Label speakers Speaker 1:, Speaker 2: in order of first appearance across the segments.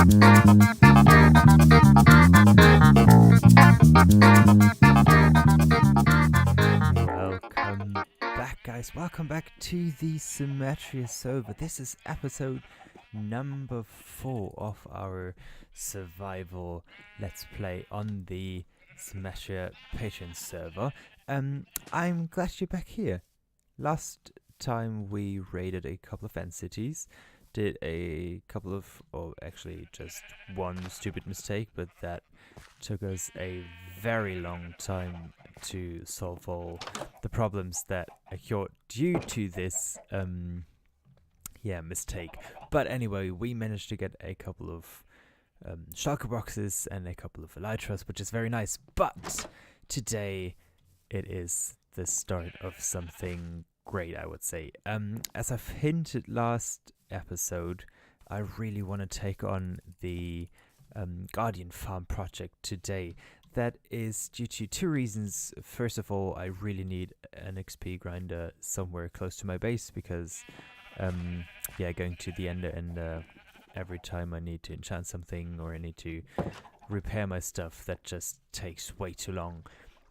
Speaker 1: Welcome back, guys. Welcome back to the SYMMETRIA Server. This is episode number 4 of our survival Let's Play on the SYMMETRIA Patreon server. I'm glad you're back here. Last time we raided a couple of end cities, did a couple of, or actually just one stupid mistake, but that took us a very long time to solve all the problems that occurred due to this mistake. But anyway, we managed to get a couple of shulker boxes and a couple of elytras, which is very nice. But today it is the start of something great, I would say. As I've hinted last episode, I really want to take on the Guardian Farm project today. That is due to 2 reasons. First of all, I really need an XP grinder somewhere close to my base because going to the ender and every time I need to enchant something or I need to repair my stuff, that just takes way too long.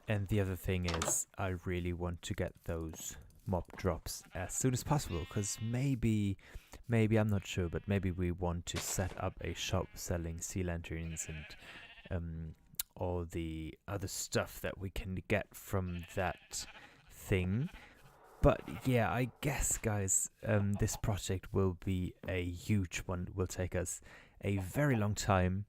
Speaker 1: And the other thing is I really want to get those mob drops as soon as possible, because maybe I'm not sure, but maybe we want to set up a shop selling sea lanterns and all the other stuff that we can get from that thing. But yeah, I guess, guys, this project will be a huge one. It will take us a very long time.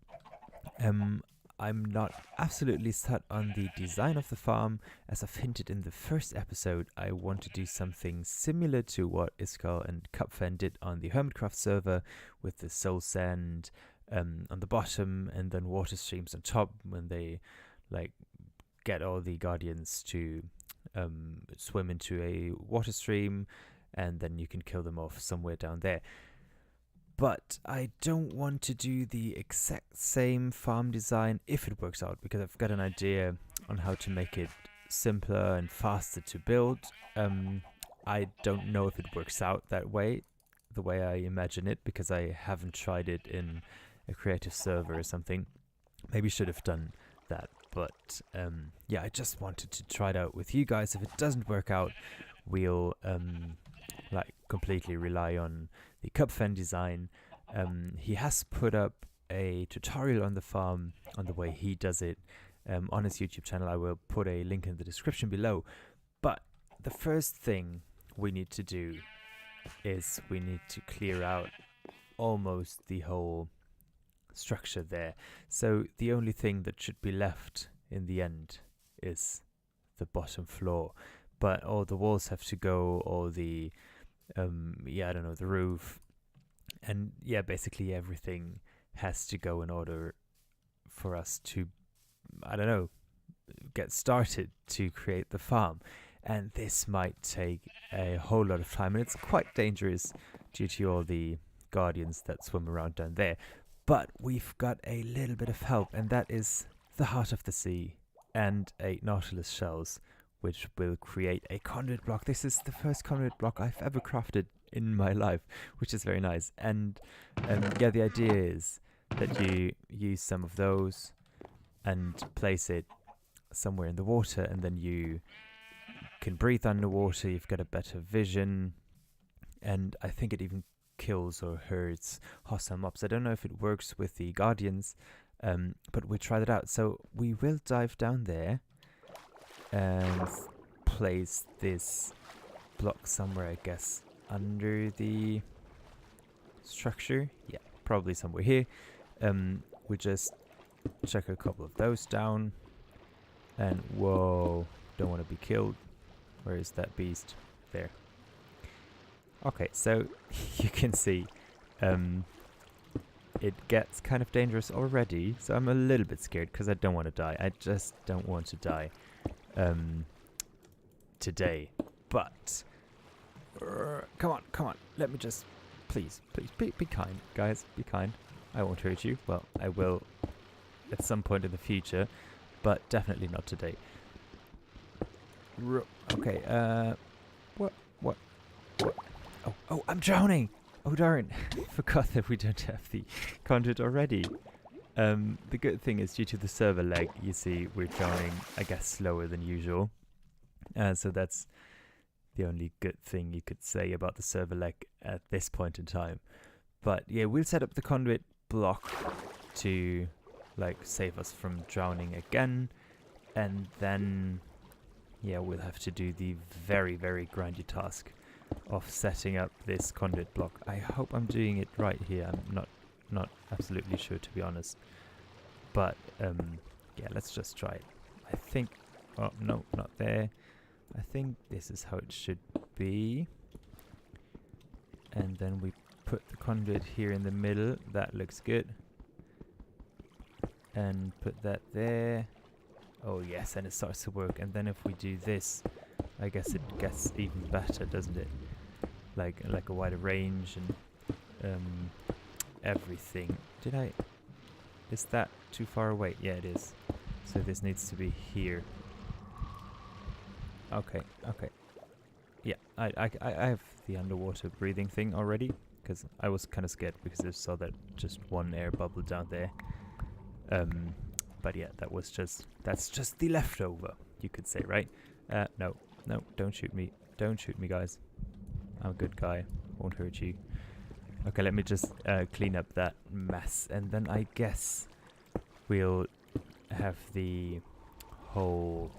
Speaker 1: I'm not absolutely set on the design of the farm. As I've hinted in the first episode, I want to do something similar to what Iskall and Cupfen did on the HermitCraft server, with the soul sand on the bottom and then water streams on top when they get all the guardians to swim into a water stream, and then you can kill them off somewhere down there. But I don't want to do the exact same farm design if it works out, because I've got an idea on how to make it simpler and faster to build. I don't know if it works out that way, the way I imagine it, because I haven't tried it in a creative server or something. Maybe should have done that, but I just wanted to try it out with you guys. If it doesn't work out, we'll completely rely on the Cupfen design. He has put up a tutorial on the farm on the way he does it on his YouTube channel. I will put a link in the description below. But the first thing we need to do is we need to clear out almost the whole structure there. So the only thing that should be left in the end is the bottom floor. But all the walls have to go, all the the roof, and basically everything has to go in order for us to, get started to create the farm. And this might take a whole lot of time, and it's quite dangerous due to all the guardians that swim around down there. But we've got a little bit of help, and that is the heart of the sea and 8 nautilus shells, which will create a conduit block. This is the first conduit block I've ever crafted in my life, which is very nice. And the idea is that you use some of those and place it somewhere in the water, and then you can breathe underwater. You've got a better vision, and I think it even kills or hurts hostile mobs. I don't know if it works with the guardians, but we tried it out. So we will dive down there and place this block somewhere, I guess, under the structure. Yeah, probably somewhere here. We just chuck a couple of those down, and whoa, don't want to be killed. Where is that beast? There. Okay, so you can see it gets kind of dangerous already, so I'm a little bit scared because I don't want to die. I just don't want to die today. But come on, let me just please be kind, guys, be kind. I won't hurt you. Well, I will at some point in the future, but definitely not today. Okay, what? Oh, I'm drowning! Oh darn, forgot that we don't have the conduit already. The good thing is, due to the server lag, you see we're drowning, I guess, slower than usual. So that's the only good thing you could say about the server lag at this point in time. But yeah, we'll set up the conduit block to like save us from drowning again, and then yeah, we'll have to do the very, very grindy task of setting up this conduit block. I hope I'm doing it right here. I'm not absolutely sure, to be honest, but yeah, let's just try it. I think, oh no, not there. I think this is how it should be, and then we put the conduit here in the middle. That looks good, and put that there. Oh yes, and it starts to work. And then if we do this, I guess it gets even better, doesn't it? Like a wider range and everything. Is that too far away? Yeah, it is. So this needs to be here. Okay. Yeah, I have the underwater breathing thing already, because I was kind of scared because I saw that just one air bubble down there. But yeah, that's just the leftover, you could say, right? No, don't shoot me. Don't shoot me, guys. I'm a good guy. Won't hurt you. Okay, let me just clean up that mess, and then I guess we'll have the whole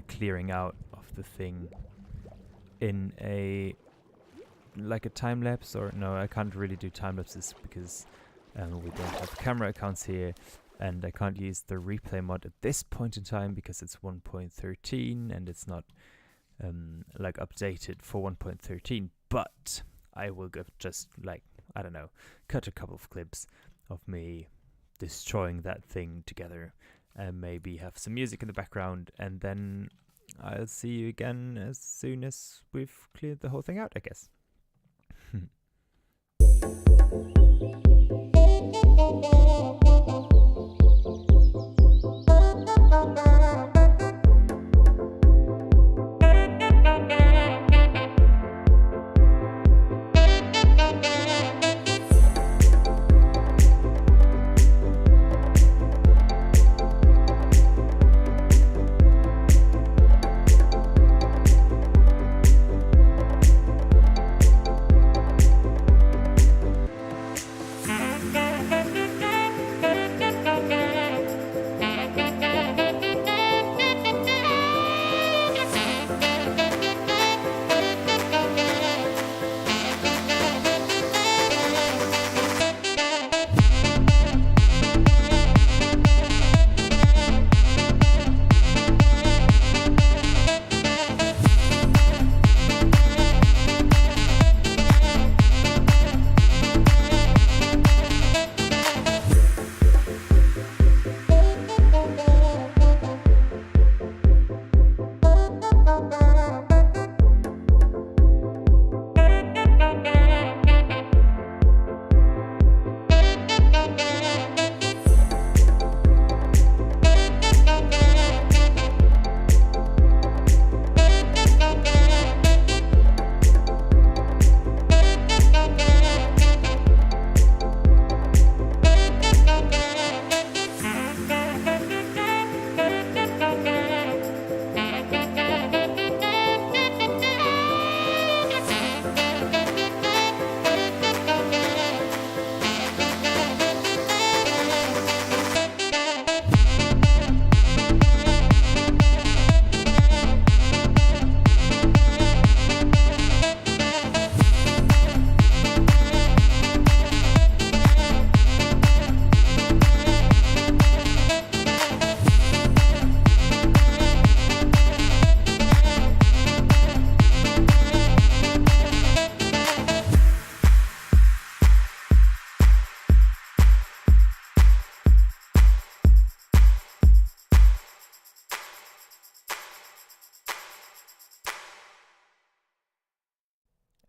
Speaker 1: clearing out of the thing in a time lapse. Or no, I can't really do time lapses because we don't have camera accounts here, and I can't use the replay mod at this point in time because it's 1.13 and it's not like updated for 1.13. But I will just I don't know, cut a couple of clips of me destroying that thing together, and maybe have some music in the background, and then I'll see you again as soon as we've cleared the whole thing out, I guess.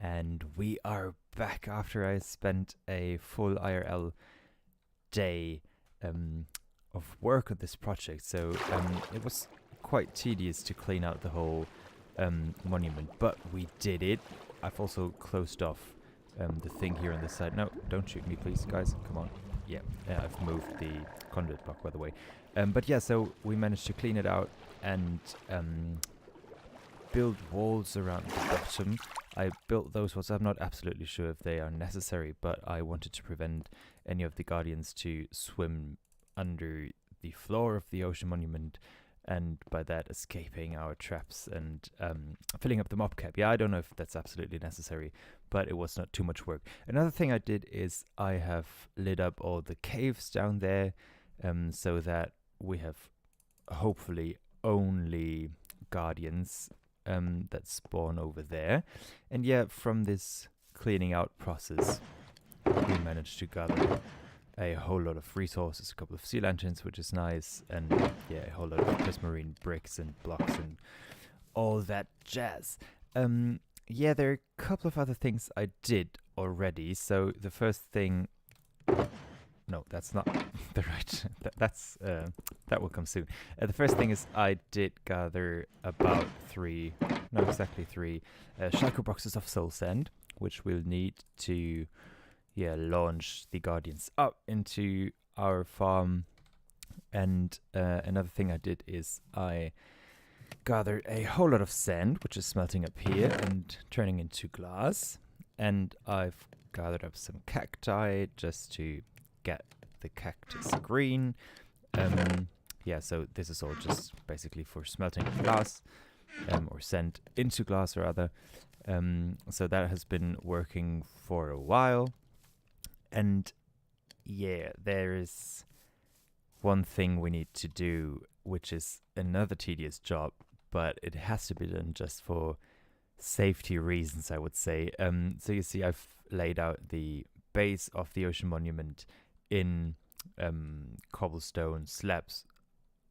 Speaker 1: And we are back after I spent a full IRL day of work on this project. So it was quite tedious to clean out the whole monument, but we did it. I've also closed off the thing here on this side. No, don't shoot me, please, guys. Come on. Yeah, I've moved the conduit block, by the way. But yeah, so we managed to clean it out and build walls around the bottom. I built those walls. I'm not absolutely sure if they are necessary, but I wanted to prevent any of the guardians to swim under the floor of the ocean monument, and by that escaping our traps and filling up the mob cap. Yeah, I don't know if that's absolutely necessary, but it was not too much work. Another thing I did is I have lit up all the caves down there, so that we have hopefully only guardians that spawn over there. And yeah, from this cleaning out process, we managed to gather a whole lot of resources, a couple of sea lanterns, which is nice, and yeah, a whole lot of prismarine bricks and blocks and all that jazz. Yeah, there are a couple of other things I did already. So the first thing, no, that's not the right. That will come soon. The first thing is I did gather about three shulker boxes of soul sand, which we'll need to launch the guardians up into our farm. And another thing I did is I gathered a whole lot of sand, which is smelting up here and turning into glass. And I've gathered up some cacti just to get the cactus green. Yeah, so this is all just basically for smelting glass, or sand into glass rather. So that has been working for a while. And yeah, there is one thing we need to do, which is another tedious job, but it has to be done just for safety reasons, I would say. So you see, I've laid out the base of the ocean monument in cobblestone slabs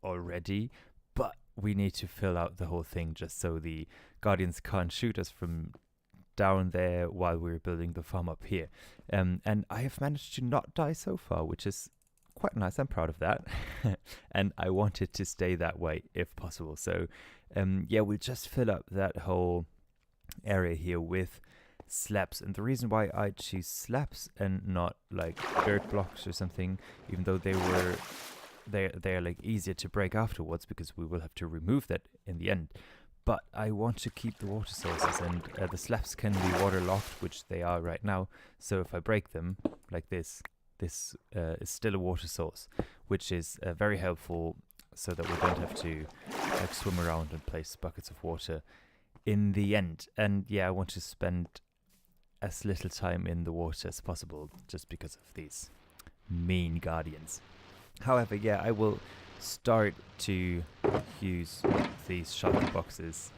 Speaker 1: already, but we need to fill out the whole thing just so the guardians can't shoot us from down there while we're building the farm up here. And I have managed to not die so far, which is quite nice. I'm proud of that. And I want it to stay that way if possible. So yeah, we'll just fill up that whole area here with slabs. And the reason why I choose slabs and not like dirt blocks or something, even though they're like easier to break afterwards, because we will have to remove that in the end. But I want to keep the water sources, and the slabs can be waterlogged, which they are right now. So if I break them like this is still a water source, which is very helpful, so that we don't have to like swim around and place buckets of water in the end. And yeah, I want to spend as little time in the water as possible, just because of these mean guardians. However, yeah, I will start to use these shulker boxes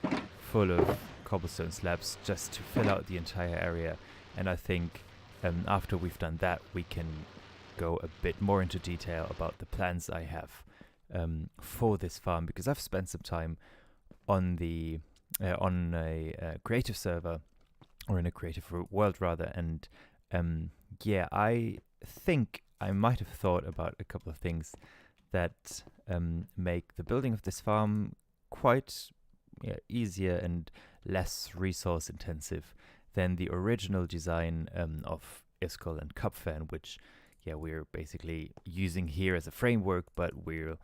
Speaker 1: full of cobblestone slabs just to fill out the entire area. And I think after we've done that, we can go a bit more into detail about the plans I have for this farm, because I've spent some time on the on a creative server, or in a creative world rather, and yeah, I think I might have thought about a couple of things that make the building of this farm quite easier and less resource intensive than the original design of Iskall and Cupfan, which we're basically using here as a framework, but we're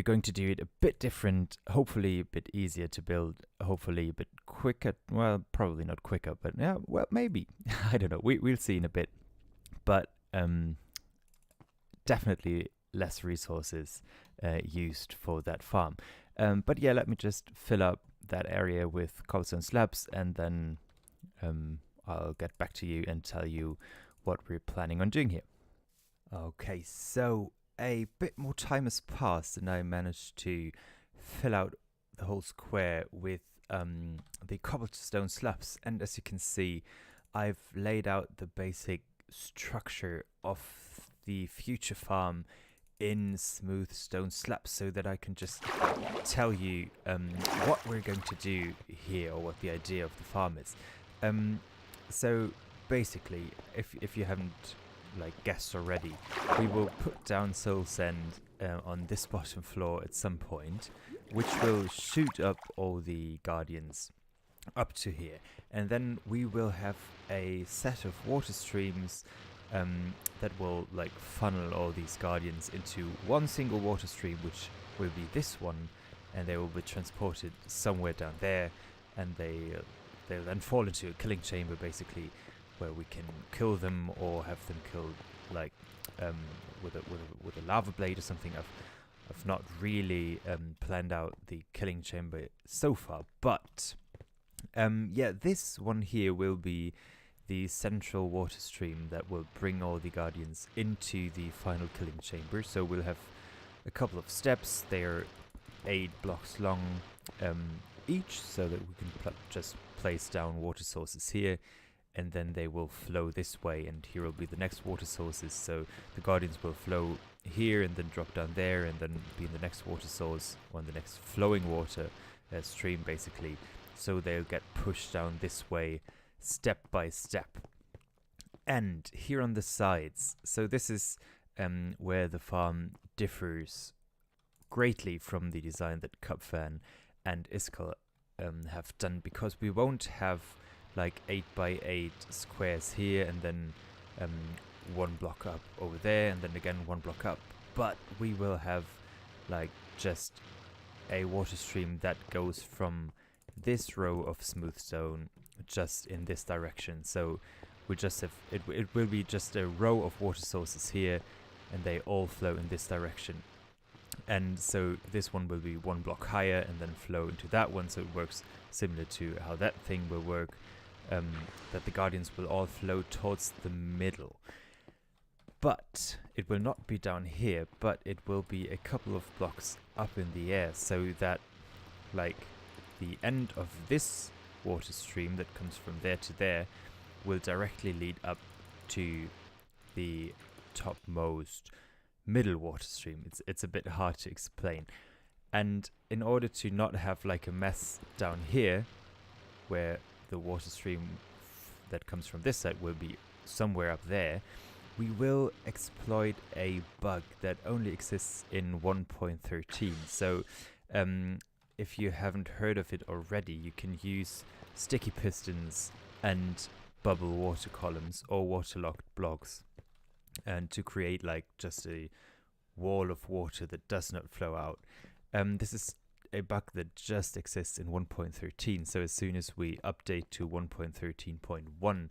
Speaker 1: going to do it a bit different, hopefully a bit easier to build, hopefully a bit quicker. Well, probably not quicker, but yeah, well, maybe. I don't know. We'll see in a bit. But definitely less resources used for that farm. But yeah, let me just fill up that area with cobblestone slabs, and then I'll get back to you and tell you what we're planning on doing here. Okay, so a bit more time has passed, and I managed to fill out the whole square with the cobblestone slabs. And as you can see, I've laid out the basic structure of the future farm in smooth stone slabs, so that I can just tell you what we're going to do here, or what the idea of the farm is. So basically, if you haven't guessed already, we will put down soul sand on this bottom floor at some point, which will shoot up all the guardians up to here. And then we will have a set of water streams that will like funnel all these guardians into one single water stream, which will be this one, and they will be transported somewhere down there, and they'll then fall into a killing chamber, basically, where we can kill them or have them killed like with a lava blade or something. I've not really planned out the killing chamber so far, but yeah, this one here will be the central water stream that will bring all the guardians into the final killing chamber. So we'll have a couple of steps. They're 8 blocks long each, so that we can just place down water sources here, and then they will flow this way, and here will be the next water sources. So the guardians will flow here and then drop down there, and then be in the next water source, or in the next flowing water stream, basically. So they'll get pushed down this way step by step. And here on the sides, so this is where the farm differs greatly from the design that Cupfan and Iskall have done, because we won't have like 8 by 8 squares here and then 1 block up over there and then again 1 block up, but we will have like just a water stream that goes from this row of smooth stone just in this direction. So we just have it will be just a row of water sources here, and they all flow in this direction. And so this one will be 1 block higher and then flow into that one, so it works similar to how that thing will work, that the guardians will all flow towards the middle. But it will not be down here, but it will be a couple of blocks up in the air, so that like the end of this water stream that comes from there to there will directly lead up to the topmost middle water stream. It's a bit hard to explain. And in order to not have like a mess down here, where the water stream that comes from this side will be somewhere up there, we will exploit a bug that only exists in 1.13. So if you haven't heard of it already, you can use sticky pistons and bubble water columns or waterlogged blocks, and to create like just a wall of water that does not flow out. This is a bug that just exists in 1.13, so as soon as we update to 1.13.1,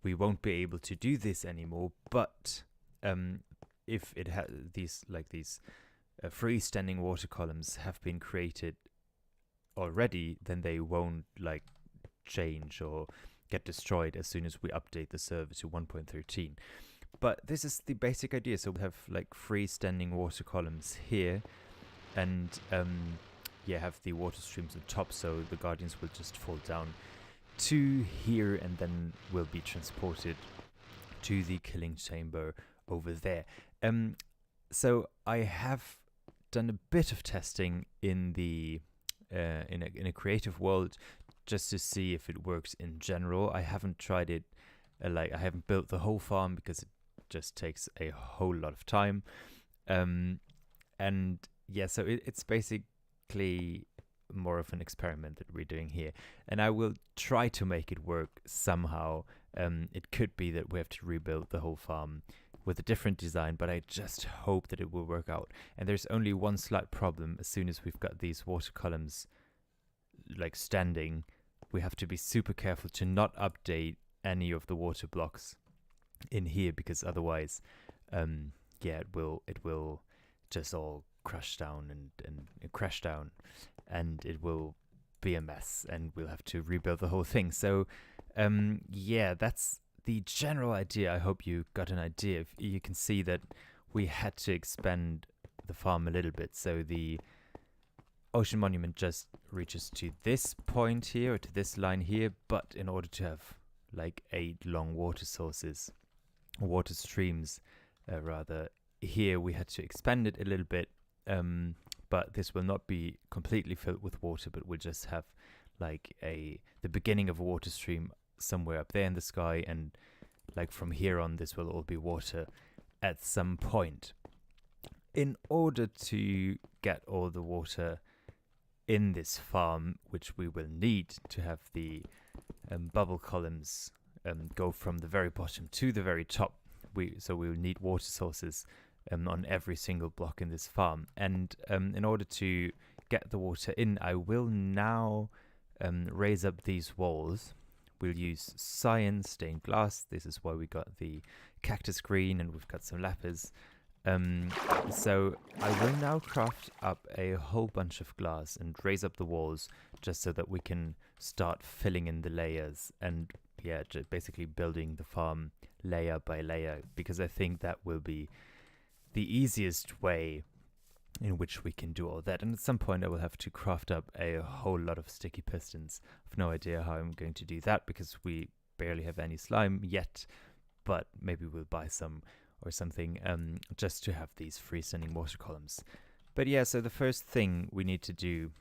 Speaker 1: we won't be able to do this anymore. But if it has these freestanding water columns have been created already, then they won't like change or get destroyed as soon as we update the server to 1.13. But this is the basic idea. So we have like freestanding water columns here, and yeah, have the water streams on top, so the guardians will just fall down to here and then will be transported to the killing chamber over there. So I have done a bit of testing in the in a creative world, just to see if it works in general. I haven't tried it, I haven't built the whole farm because it just takes a whole lot of time. And yeah, so it's basically more of an experiment that we're doing here, and I will try to make it work somehow. It could be that we have to rebuild the whole farm with a different design, but I just hope that it will work out. And there's only one slight problem. As soon as we've got these water columns like standing, we have to be super careful to not update any of the water blocks in here, because otherwise yeah, it will just all crash down and crash down, and it will be a mess, and we'll have to rebuild the whole thing. So yeah, that's the general idea. I hope you got an idea. If you can see that we had to expand the farm a little bit, so the ocean monument just reaches to this point here, or to this line here, but in order to have like 8 long water sources, water streams rather, here we had to expand it a little bit, but this will not be completely filled with water, but we'll just have like the beginning of a water stream somewhere up there in the sky, and like from here on this will all be water at some point. In order to get all the water in this farm, which we will need to have the bubble columns go from the very bottom to the very top. So we will need water sources on every single block in this farm. And in order to get the water in, I will now raise up these walls. We'll use cyan stained glass. This is why we got the cactus green, and we've got some lapis. So I will now craft up a whole bunch of glass and raise up the walls just so that we can start filling in the layers and basically building the farm layer by layer, because I think that will be the easiest way in which we can do all that. And at some point I will have to craft up a whole lot of sticky pistons. I've no idea how I'm going to do that because we barely have any slime yet, but maybe we'll buy some or something just to have these freestanding water columns. But yeah, so the first thing we need to do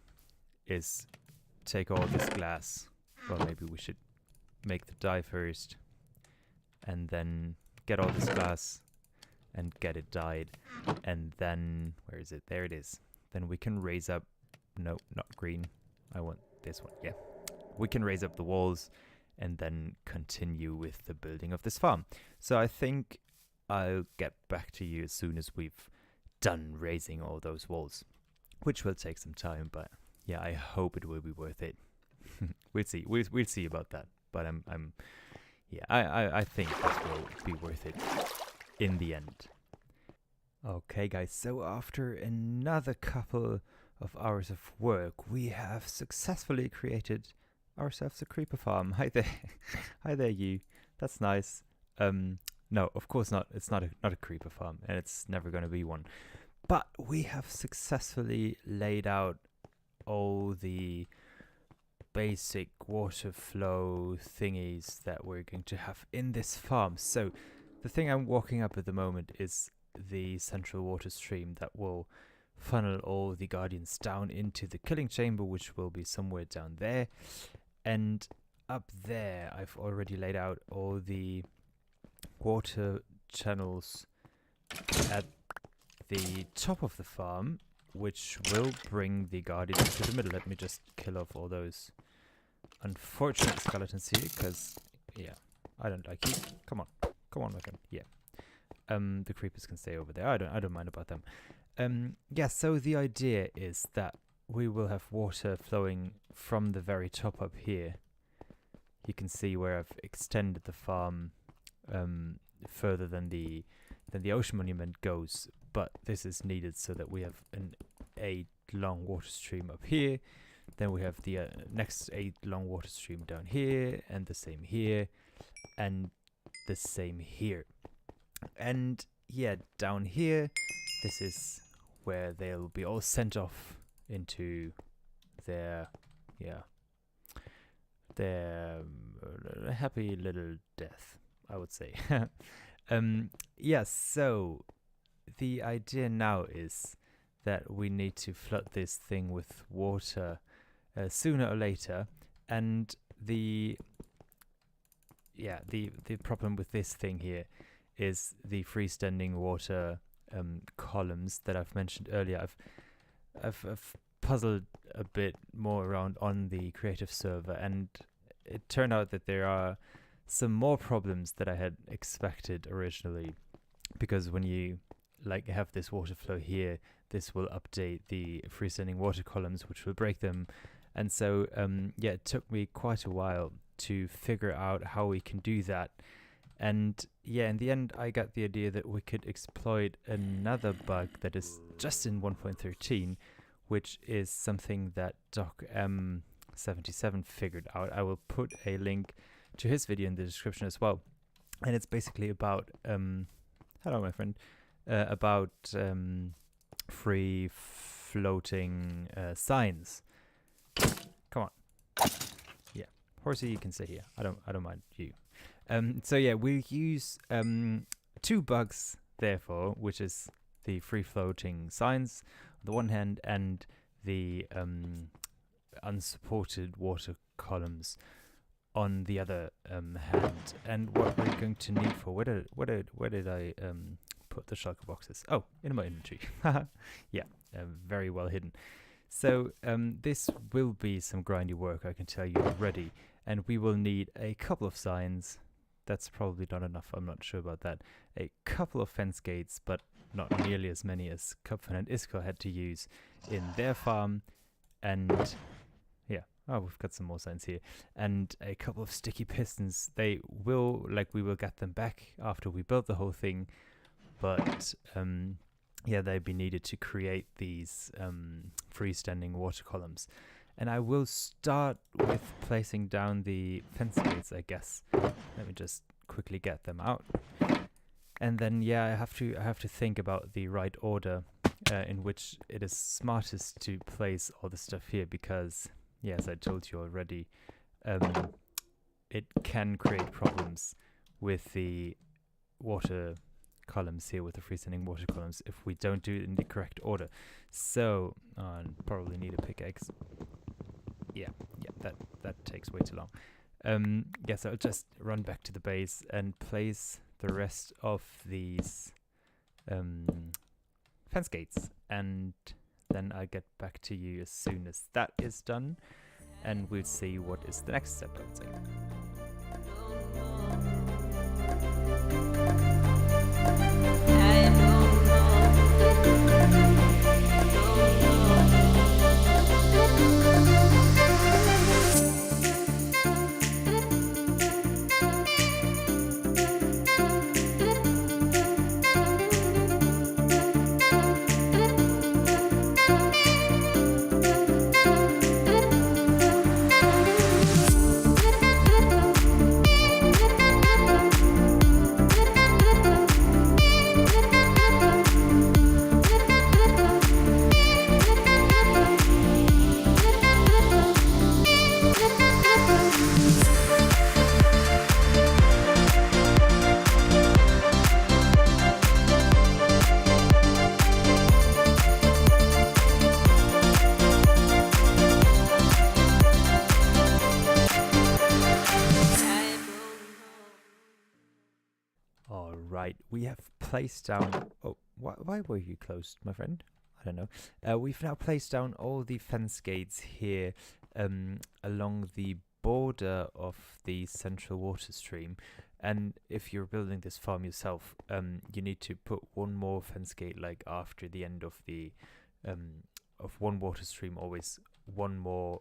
Speaker 1: is take all this glass. Well, maybe we should make the dye first and then get all this glass and get it dyed, and then where is it? There it is. Then we can raise up, no, not green, I want this one. Yeah, we can raise up the walls and then continue with the building of this farm. So I think I'll get back to you as soon as we've done raising all those walls, which will take some time, but yeah, I hope it will be worth it. We'll see. We'll see about that. But I think this will be worth it in the end. Okay, guys. So after another couple of hours of work, we have successfully created ourselves a creeper farm. Hi there, hi there, you. That's nice. No, of course not. It's not a creeper farm, and it's never going to be one. But we have successfully laid out all the basic water flow thingies that we're going to have in this farm. So the thing I'm walking up at the moment is the central water stream that will funnel all the guardians down into the killing chamber, which will be somewhere down there. And up there, I've already laid out all the water channels at the top of the farm, which will bring the guardians to the middle. Let me just kill off all those unfortunate skeletons here, because yeah, I don't like you. Come on, my friend. Yeah, the creepers can stay over there. I don't mind about them. Yeah. So the idea is that we will have water flowing from the very top up here. You can see where I've extended the farm further than the ocean monument goes, but this is needed so that we have a long water stream up here. Then we have the next 8 long water stream down here, and the same here, and the same here. And yeah, down here, this is where they'll be all sent off into their happy little death, I would say. Yeah, so the idea now is that we need to flood this thing with water sooner or later, and the problem with this thing here is the freestanding water columns that I've mentioned earlier. I've puzzled a bit more around on the creative server, and it turned out that there are some more problems that I had expected originally, because when you have this water flow here, this will update the freestanding water columns, which will break them. And so yeah, it took me quite a while to figure out how we can do that. And yeah, in the end, I got the idea that we could exploit another bug that is just in 1.13, which is something that Doc M77 figured out. I will put a link to his video in the description as well. And it's basically about hello, my friend, about free floating signs. Come on. Yeah, horsey, you can sit here. I don't mind you. So yeah, we use 2 bugs therefore, which is the free floating signs on the one hand, and the unsupported water columns on the other hand. And what we're going to need for where did I put the shulker boxes? Oh, in my inventory. Yeah, very well hidden. So this will be some grindy work, I can tell you already, and we will need a couple of signs. That's probably not enough, I'm not sure about that. A couple of fence gates, but not nearly as many as Kupfen and Iskall had to use in their farm. And yeah, oh, we've got some more signs here. And a couple of sticky pistons. They will, we will get them back after we build the whole thing, but yeah, they'd be needed to create these freestanding water columns. And I will start with placing down the fence gates, I guess. Let me just quickly get them out. And then, yeah, I have to think about the right order in which it is smartest to place all the stuff here, because, yeah, as I told you already, it can create problems with the water columns here, with the freestanding water columns, if we don't do it in the correct order. So, I probably need a pickaxe. Yeah, that takes way too long. Yeah, so I'll just run back to the base and place the rest of these fence gates, and then I'll get back to you as soon as that is done, and we'll see what is the next step, I would say. Right, we have placed down... Oh, why were you closed, my friend? I don't know. We've now placed down all the fence gates here along the border of the central water stream. And if you're building this farm yourself, you need to put one more fence gate, like after the end of the of one water stream, always one more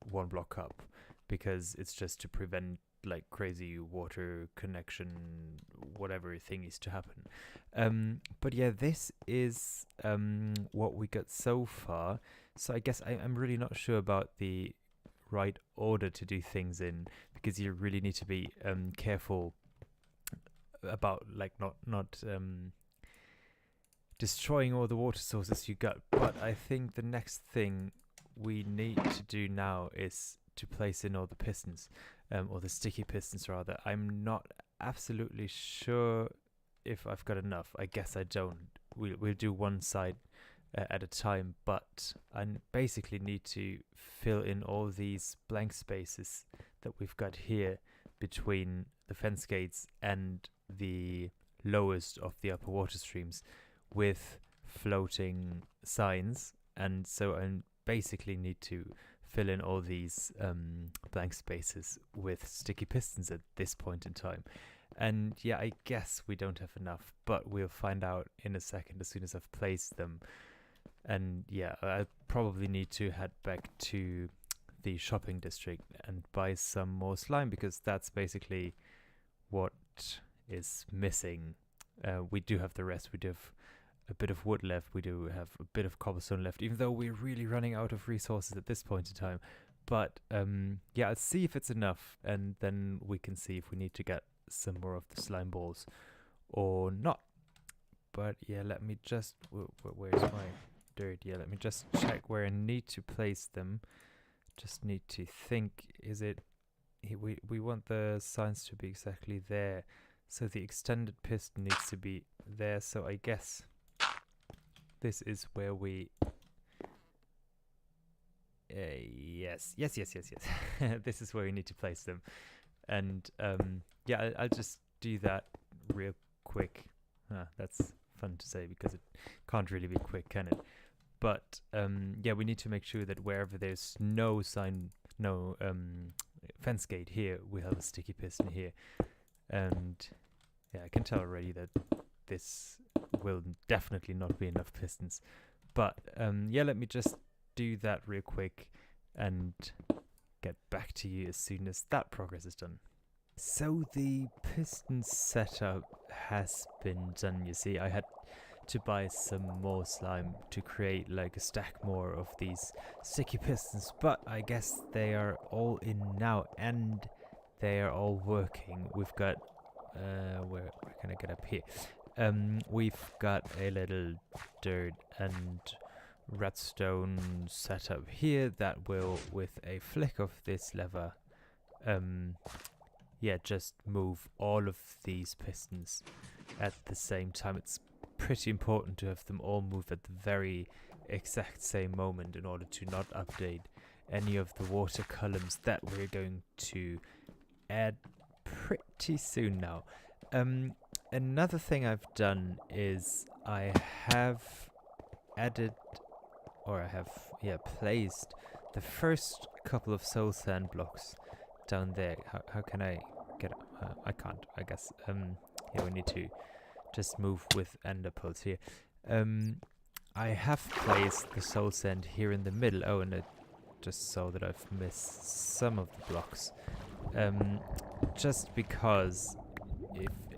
Speaker 1: one block up, because it's just to prevent like crazy water connection whatever thingies to happen. But yeah, this is what we got so far. So I guess I'm really not sure about the right order to do things in, because you really need to be careful about like not destroying all the water sources you got. But I think the next thing we need to do now is to place in all the pistons, or the sticky pistons rather. I'm not absolutely sure if I've got enough. I guess I don't. We'll do one side at a time, but I basically need to fill in all these blank spaces that we've got here between the fence gates and the lowest of the upper water streams with floating signs. And so I basically need to fill in all these blank spaces with sticky pistons at this point in time. And yeah, I guess we don't have enough, but we'll find out in a second as soon as I've placed them. And yeah, I probably need to head back to the shopping district and buy some more slime, because that's basically what is missing. We do have the rest. We do have a bit of wood left. We do have a bit of cobblestone left, even though we're really running out of resources at this point in time. But yeah, I'll see if it's enough, and then we can see if we need to get some more of the slime balls or not. But yeah, let me just... where's my dirt? Yeah, let me just check where I need to place them. Just need to think, is it... We want the signs to be exactly there. So the extended piston needs to be there. So I guess this is where we... yes. This is where we need to place them. And yeah, I'll just do that real quick. That's fun to say because it can't really be quick, can it? But yeah, we need to make sure that wherever there's no fence gate here, we have a sticky piston here. And yeah, I can tell already that this will definitely not be enough pistons. But yeah, let me just do that real quick and get back to you as soon as that progress is done. So the piston setup has been done. You see, I had to buy some more slime to create like a stack more of these sticky pistons, but I guess they are all in now and they are all working. We've got where can I get up here? We've got a little dirt and redstone setup here that will, with a flick of this lever, yeah, just move all of these pistons at the same time. It's pretty important to have them all move at the very exact same moment in order to not update any of the water columns that we're going to add pretty soon now. Another thing I've done is I have added, or I have, yeah, placed the first couple of soul sand blocks down there. How can I get up? I can't, I guess. Yeah, we need to just move with ender pearls here. I have placed the soul sand here in the middle. Oh, and I just saw that I've missed some of the blocks. Just because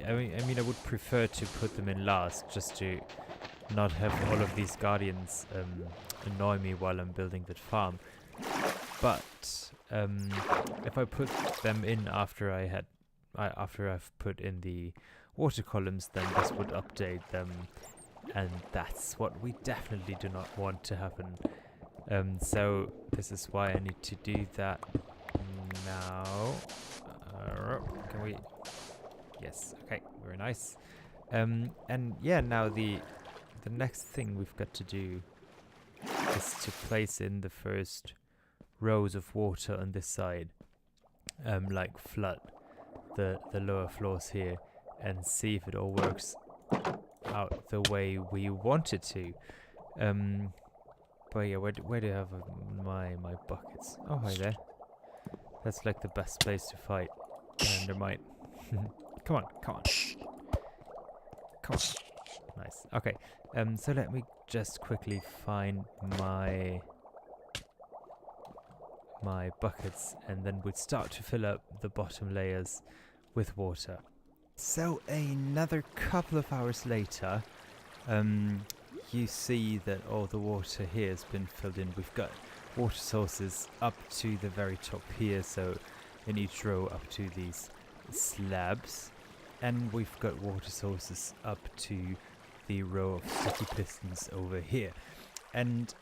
Speaker 1: I mean I would prefer to put them in last, just to not have all of these guardians annoy me while I'm building that farm. But if I put them in after I've put in the water columns, then this would update them, and that's what we definitely do not want to happen. So this is why I need to do that now. Can we? Yes. Okay. Very nice. And yeah, now the next thing we've got to do is to place in the first rows of water on this side, like flood the lower floors here, and see if it all works out the way we want it to. But yeah, where do I have my buckets? Oh, hi there. That's like the best place to fight Endermite. Come on. Nice. Okay. So let me just quickly find my buckets, and then we'll start to fill up the bottom layers with water. So another couple of hours later, you see that all the water here has been filled in. We've got water sources up to the very top here, so in each row up to these slabs, and we've got water sources up to the row of sticky pistons over here. And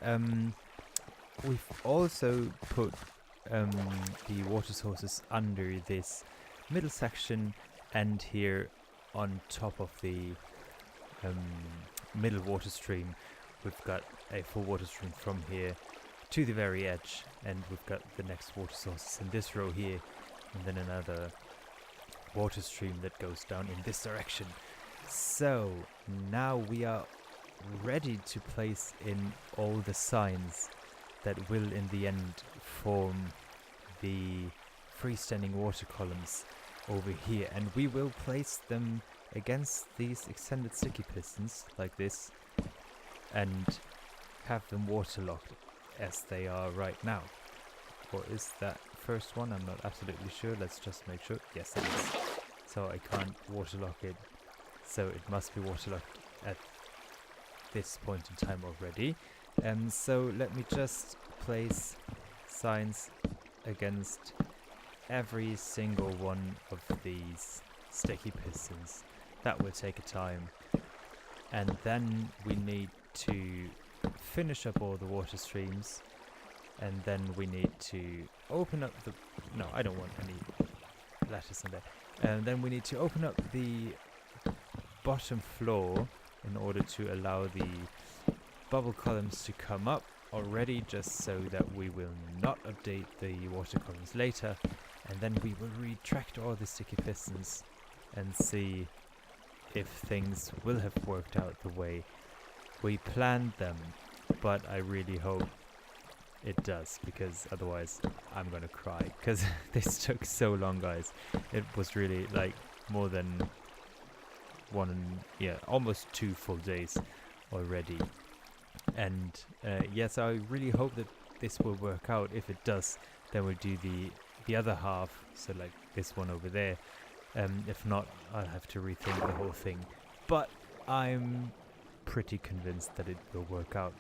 Speaker 1: we've also put the water sources under this middle section, and here on top of the middle water stream we've got a full water stream from here to the very edge, and we've got the next water sources in this row here, and then another water stream that goes down in this direction. So now we are ready to place in all the signs that will in the end form the freestanding water columns over here, and we will place them against these extended sticky pistons like this and have them waterlocked as they are right now. Or is that first one? I'm not absolutely sure. Let's just make sure. Yes, it is. So I can't waterlock it, so it must be waterlocked at this point in time already. So let me just place signs against every single one of these sticky pistons. That will take a time, and then we need to finish up all the water streams, and then we need to open up the... No, I don't want any lattice in there. And then we need to open up the bottom floor in order to allow the bubble columns to come up already, just so that we will not update the water columns later. And then we will retract all the sticky pistons and see if things will have worked out the way we planned them. but I really hope it does, because otherwise I'm gonna cry, because this took so long, guys. It was really like more than almost 2 full days already. And yes, I really hope that this will work out. If it does, then we'll do the other half, so like this one over there. If not, I'll have to rethink the whole thing, but I'm pretty convinced that it will work out.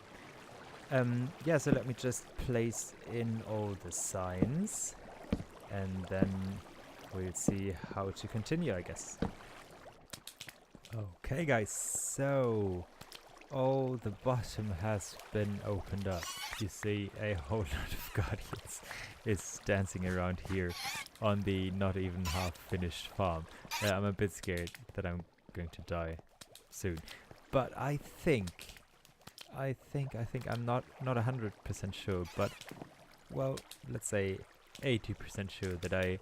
Speaker 1: Yeah, so let me just place in all the signs, and then we'll see how to continue, I guess. Okay, guys, so all the bottom has been opened up. You see a whole lot of guardians is dancing around here on the not even half finished farm. I'm a bit scared that I'm going to die soon, but I think I'm not 100% sure, but well, let's say 80% sure that I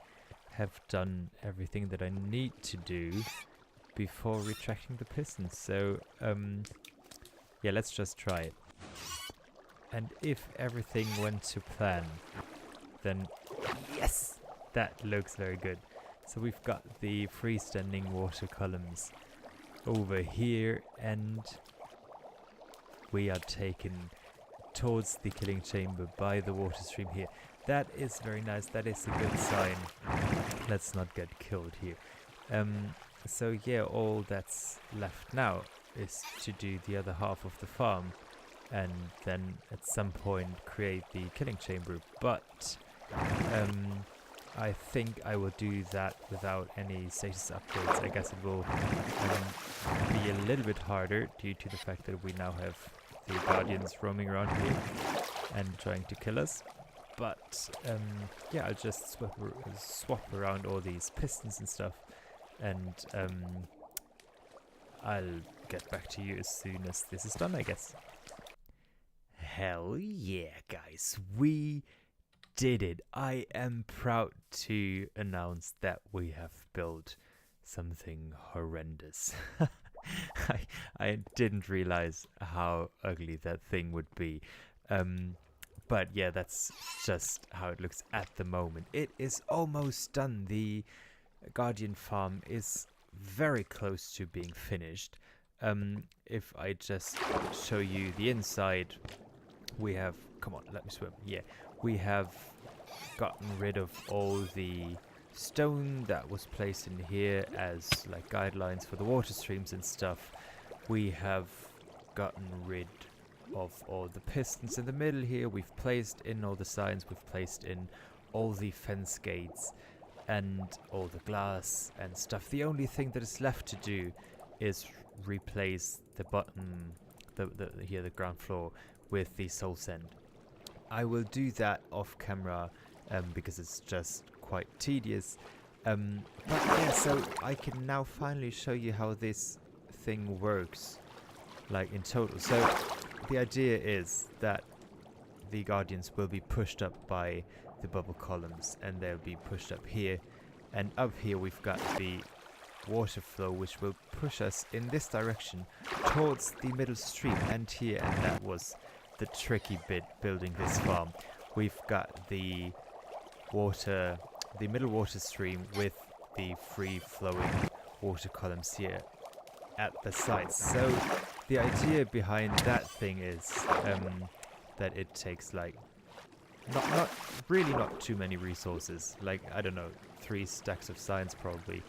Speaker 1: have done everything that I need to do before retracting the pistons. So yeah, let's just try it. And if everything went to plan, then yes, that looks very good. So we've got the freestanding water columns over here, and we are taken towards the killing chamber by the water stream here. That is very nice. That is a good sign. Let's not get killed here. So yeah, all that's left now is to do the other half of the farm, and then at some point create the killing chamber. But I think I will do that without any status upgrades. I guess it will be a little bit harder due to the fact that we now have the guardians roaming around here and trying to kill us. But yeah, I'll just swap around all these pistons and stuff, and I'll get back to you as soon as this is done, I guess. Hell yeah, guys, we did it. I am proud to announce that we have built something horrendous. I didn't realize how ugly that thing would be. But yeah, that's just how it looks at the moment. It is almost done. The Guardian farm is very close to being finished. If I just show you the inside, we have, come on, let me swim. Yeah, we have gotten rid of all the stone that was placed in here as like guidelines for the water streams and stuff. We have gotten rid of all the pistons in the middle here. We've placed in all the signs. We've placed in all the fence gates and all the glass and stuff. The only thing that is left to do is replace the bottom, the ground floor with the soul sand. I will do that off camera because it's just quite tedious. But yeah, so I can now finally show you how this thing works, like in total. So the idea is that the guardians will be pushed up by the bubble columns, and they'll be pushed up here, and up here we've got the water flow which will push us in this direction towards the middle stream and here. And that was the tricky bit building this farm. We've got the water, the middle water stream with the free flowing water columns here at the sides. So the idea behind that thing is that it takes like not too many resources, like I don't know, 3 stacks of science probably,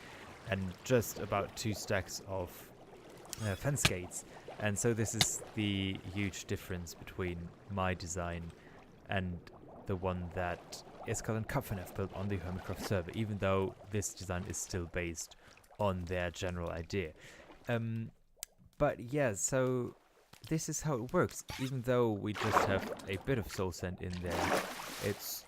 Speaker 1: and just about 2 stacks of fence gates. And so this is the huge difference between my design and the one that Iskall and Kupfen have built on the HermitCraft server, even though this design is still based on their general idea. But yeah, so this is how it works. Even though we just have a bit of soul sand in there, it's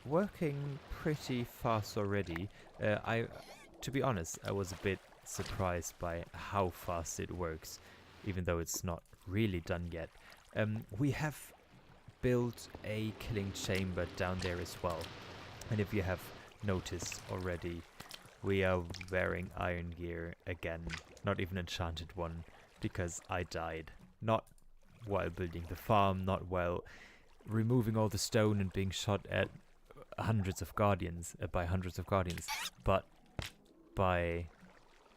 Speaker 1: working pretty fast already. To be honest, I was a bit surprised by how fast it works, even though it's not really done yet. We have built a killing chamber down there as well, and if you have noticed already, we are wearing iron gear again, not even enchanted one, because I died. Not while building the farm, not while removing all the stone and being shot at hundreds of guardians, but by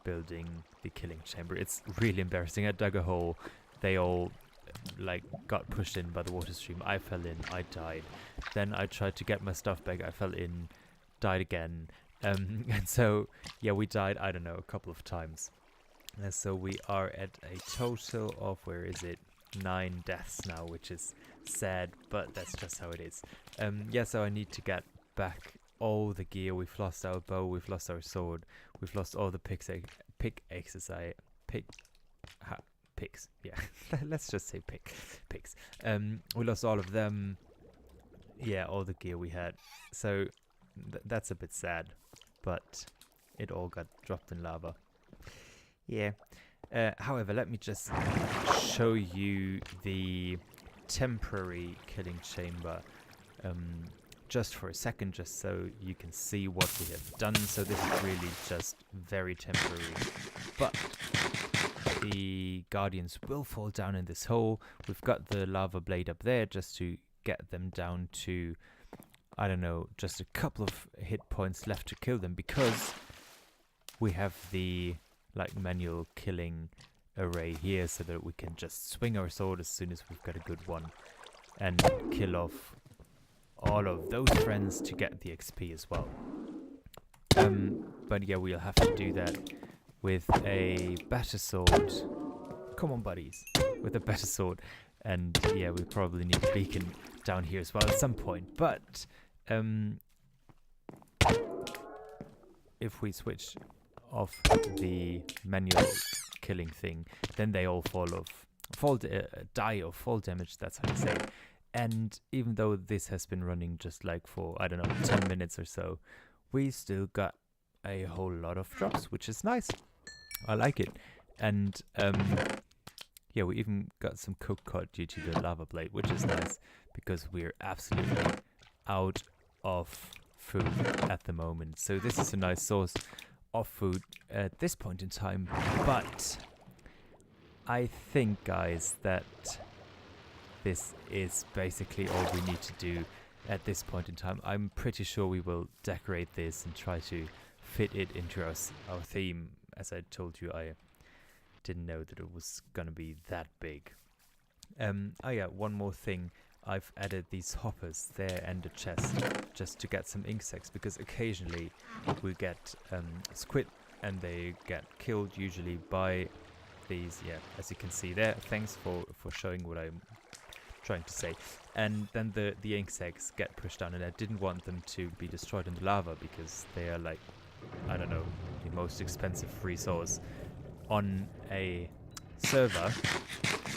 Speaker 1: building the killing chamber. It's really embarrassing. I dug a hole. They all got pushed in by the water stream. I fell in. I died. Then I tried to get my stuff back. I fell in, died again. And so, yeah, we died, I don't know, a couple of times. And so we are at a total of, 9 deaths now, which is sad, but that's just how it is. Yeah, so I need to get back all the gear. We've lost our bow, we've lost our sword, we've lost all the picks. Yeah, let's just say picks. We lost all of them. Yeah, all the gear we had. So that's a bit sad, but it all got dropped in lava. Yeah. However, let me just show you the temporary killing chamber just for a second, just so you can see what we have done. So this is really just very temporary, but the guardians will fall down in this hole. We've got the lava blade up there just to get them down to, I don't know, just a couple of hit points left to kill them, because we have the manual killing array here, so that we can just swing our sword as soon as we've got a good one and kill off all of those friends to get the XP as well. But yeah, we'll have to do that with a better sword. Come on, buddies, with a better sword. And yeah, we probably need a beacon down here as well at some point. But if we switch off the manual killing thing, then they all die of fall damage, that's how you say it. And even though this has been running just for, I don't know, 10 minutes or so, we still got a whole lot of drops, which is nice. I like it. And yeah, we even got some cooked cod due to the lava blade, which is nice, because we're absolutely out of food at the moment. So this is a nice source of food at this point in time. But I think, guys, that this is basically all we need to do at this point in time. I'm pretty sure we will decorate this and try to fit it into our theme. As I told you, I didn't know that it was gonna be that big. Oh yeah, one more thing. I've added these hoppers there and a chest just to get some insects, because occasionally we get squid and they get killed usually by these. Yeah, as you can see there. Thanks for showing what I'm trying to say. And then the insects get pushed down, and I didn't want them to be destroyed in the lava, because they are I don't know, the most expensive resource on a server,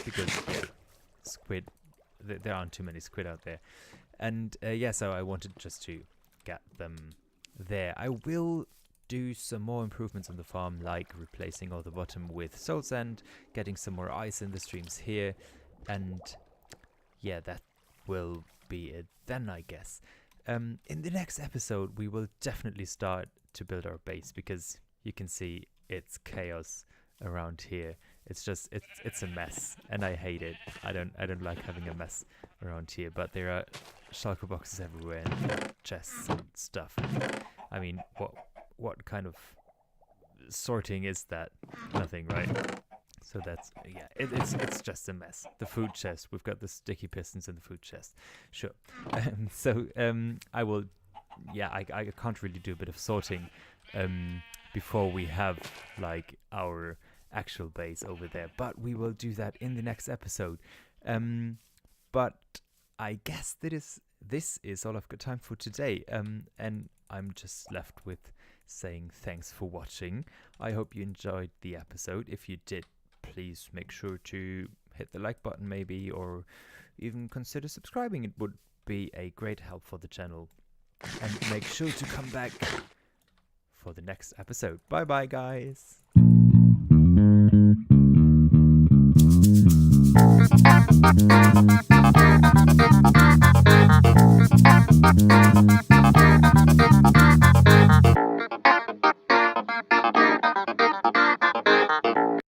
Speaker 1: because yeah, squid, there aren't too many squid out there. And yeah, so I wanted just to get them there. I will do some more improvements on the farm, like replacing all the bottom with soul sand, getting some more ice in the streams here, and yeah, that will be it then, I guess. In the next episode, we will definitely start to build our base, because you can see it's chaos around here. It's just it's a mess, and I hate it. I don't like having a mess around here. But there are shulker boxes everywhere and chests and stuff. I mean, what kind of sorting is that? Nothing, right? So that's, yeah, it's just a mess. The food chest, we've got the sticky pistons in the food chest. Sure. So I will, yeah, I can't really do a bit of sorting before we have our actual base over there, but we will do that in the next episode. But I guess this is all I've got time for today, and I'm just left with saying thanks for watching. I hope you enjoyed the episode. If you did, please make sure to hit the like button maybe, or even consider subscribing. It would be a great help for the channel. And make sure to come back for the next episode. Bye bye, guys.